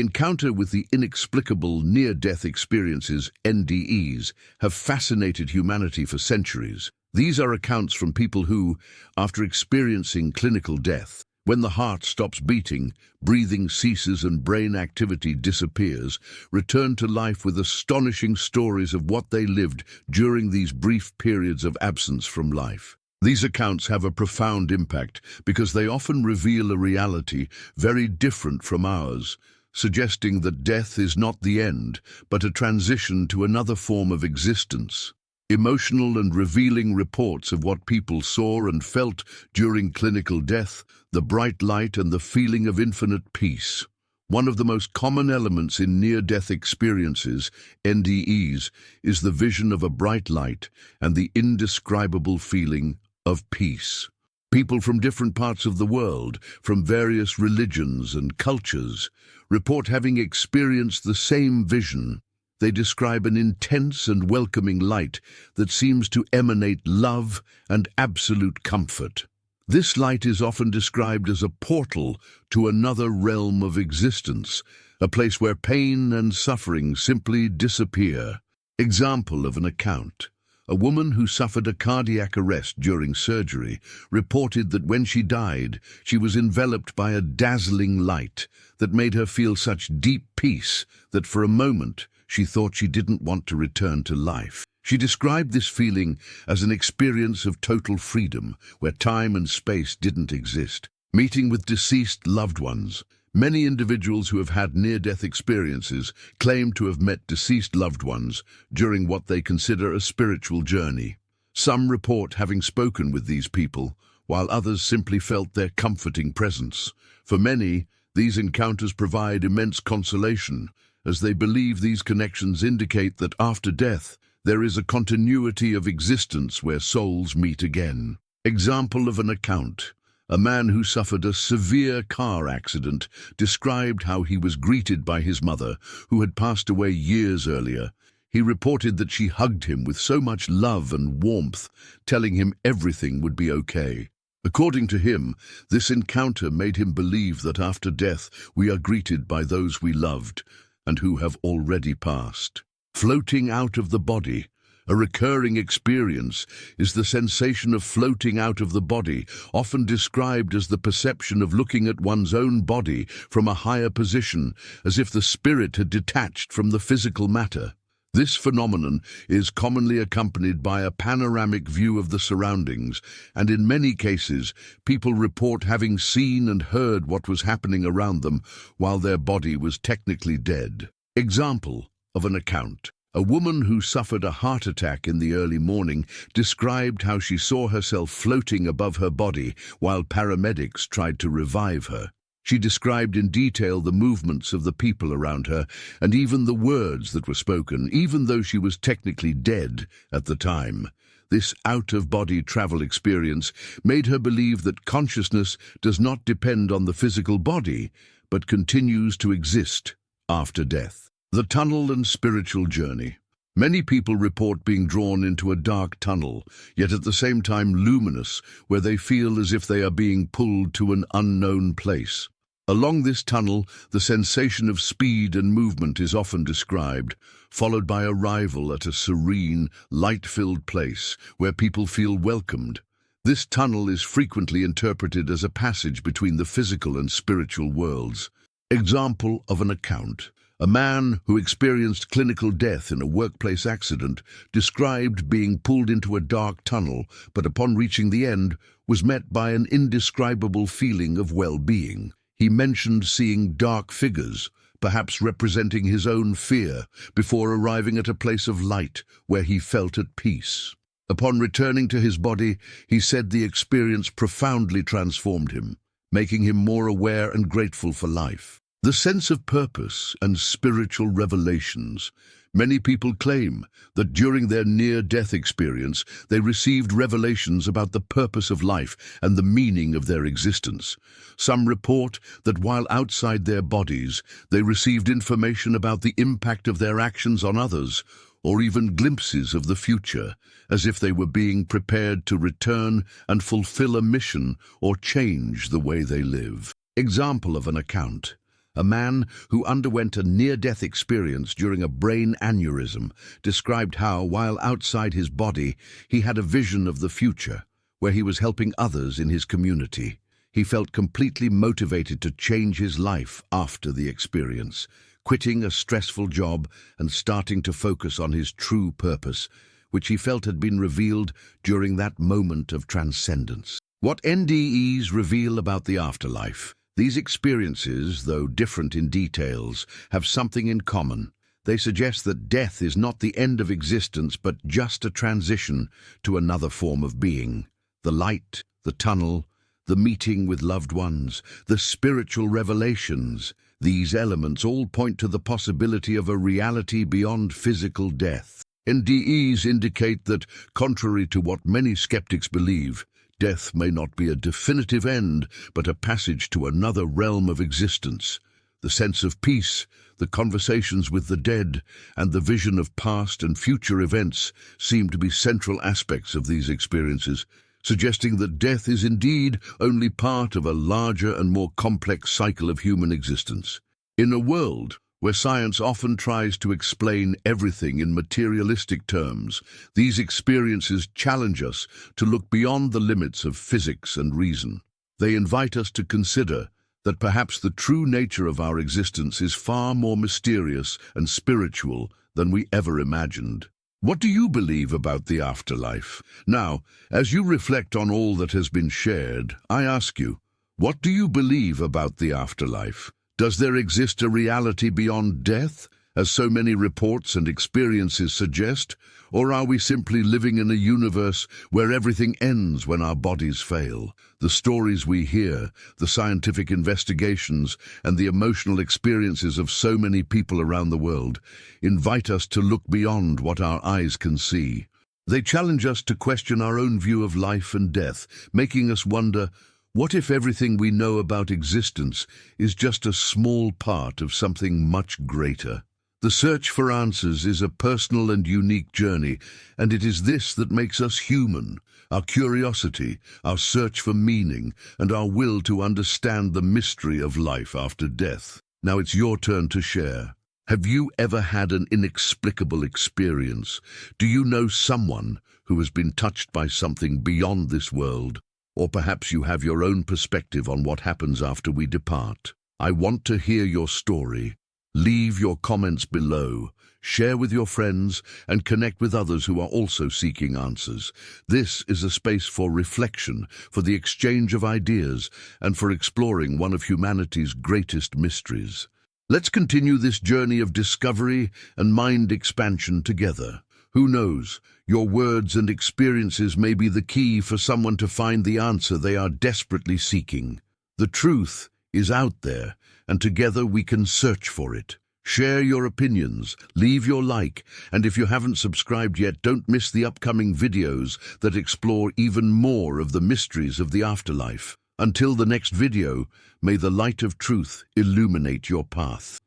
encounter with the inexplicable near-death experiences, NDEs, have fascinated humanity for centuries. These are accounts from people who, after experiencing clinical death, when the heart stops beating, breathing ceases and brain activity disappears, return to life with astonishing stories of what they lived during these brief periods of absence from life. These accounts have a profound impact because they often reveal a reality very different from ours, suggesting that death is not the end, but a transition to another form of existence. Emotional and revealing reports of what people saw and felt during clinical death, the bright light and the feeling of infinite peace. One of the most common elements in near-death experiences, NDEs, is the vision of a bright light and the indescribable feeling of peace. People from different parts of the world, from various religions and cultures, report having experienced the same vision. They describe an intense and welcoming light that seems to emanate love and absolute comfort. This light is often described as a portal to another realm of existence, a place where pain and suffering simply disappear. Example of an account. A woman who suffered a cardiac arrest during surgery reported that when she died, she was enveloped by a dazzling light that made her feel such deep peace that for a moment she thought she didn't want to return to life. She described this feeling as an experience of total freedom, where time and space didn't exist. Meeting with deceased loved ones. Many individuals who have had near-death experiences claim to have met deceased loved ones during what they consider a spiritual journey. Some report having spoken with these people, while others simply felt their comforting presence. For many, these encounters provide immense consolation, as they believe these connections indicate that after death, There is a continuity of existence where souls meet again. Example of an account. A man who suffered a severe car accident described how he was greeted by his mother, who had passed away years earlier. He reported that she hugged him with so much love and warmth, telling him everything would be okay. According to him, this encounter made him believe that after death we are greeted by those we loved and who have already passed. Floating out of the body. A recurring experience is the sensation of floating out of the body, often described as the perception of looking at one's own body from a higher position, as if the spirit had detached from the physical matter. This phenomenon is commonly accompanied by a panoramic view of the surroundings, and in many cases, people report having seen and heard what was happening around them while their body was technically dead. Example of an account. A woman who suffered a heart attack in the early morning described how she saw herself floating above her body while paramedics tried to revive her. She described in detail the movements of the people around her and even the words that were spoken, even though she was technically dead at the time. This out-of-body travel experience made her believe that consciousness does not depend on the physical body, but continues to exist after death. The tunnel and spiritual journey. Many people report being drawn into a dark tunnel, yet at the same time luminous, where they feel as if they are being pulled to an unknown place. Along this tunnel, the sensation of speed and movement is often described, followed by arrival at a serene, light-filled place where people feel welcomed. This tunnel is frequently interpreted as a passage between the physical and spiritual worlds. Example of an account. A man who experienced clinical death in a workplace accident described being pulled into a dark tunnel, but upon reaching the end, was met by an indescribable feeling of well-being. He mentioned seeing dark figures, perhaps representing his own fear, before arriving at a place of light where he felt at peace. Upon returning to his body, he said the experience profoundly transformed him, making him more aware and grateful for life. The sense of purpose and spiritual revelations. Many people claim that during their near-death experience, they received revelations about the purpose of life and the meaning of their existence. Some report that while outside their bodies, they received information about the impact of their actions on others, or even glimpses of the future, as if they were being prepared to return and fulfill a mission or change the way they live. Example of an account. A man who underwent a near-death experience during a brain aneurysm described how, while outside his body, he had a vision of the future, where he was helping others in his community. He felt completely motivated to change his life after the experience, quitting a stressful job and starting to focus on his true purpose, which he felt had been revealed during that moment of transcendence. What NDEs reveal about the afterlife. These experiences, though different in details, have something in common. They suggest that death is not the end of existence, but just a transition to another form of being. The light, the tunnel, the meeting with loved ones, the spiritual revelations, these elements all point to the possibility of a reality beyond physical death. NDEs indicate that, contrary to what many skeptics believe, death may not be a definitive end, but a passage to another realm of existence. The sense of peace, the conversations with the dead, and the vision of past and future events seem to be central aspects of these experiences, suggesting that death is indeed only part of a larger and more complex cycle of human existence. In a world where science often tries to explain everything in materialistic terms, these experiences challenge us to look beyond the limits of physics and reason. They invite us to consider that perhaps the true nature of our existence is far more mysterious and spiritual than we ever imagined. What do you believe about the afterlife? Now, as you reflect on all that has been shared, I ask you, what do you believe about the afterlife? Does there exist a reality beyond death? as so many reports and experiences suggest, or are we simply living in a universe where everything ends when our bodies fail? The stories we hear, the scientific investigations, and the emotional experiences of so many people around the world invite us to look beyond what our eyes can see. They challenge us to question our own view of life and death, making us wonder, what if everything we know about existence is just a small part of something much greater? The search for answers is a personal and unique journey, and it is this that makes us human. Our curiosity, our search for meaning, and our will to understand the mystery of life after death. Now it's your turn to share. Have you ever had an inexplicable experience? Do you know someone who has been touched by something beyond this world? Or perhaps you have your own perspective on what happens after we depart. I want to hear your story. Leave your comments below, share with your friends, and connect with others who are also seeking answers. This is a space for reflection, for the exchange of ideas, and for exploring one of humanity's greatest mysteries. Let's continue this journey of discovery and mind expansion together. Who knows, your words and experiences may be the key for someone to find the answer they are desperately seeking. The truth is out there, and together we can search for it. Share your opinions, leave your like, and if you haven't subscribed yet, don't miss the upcoming videos that explore even more of the mysteries of the afterlife. Until the next video, may the light of truth illuminate your path.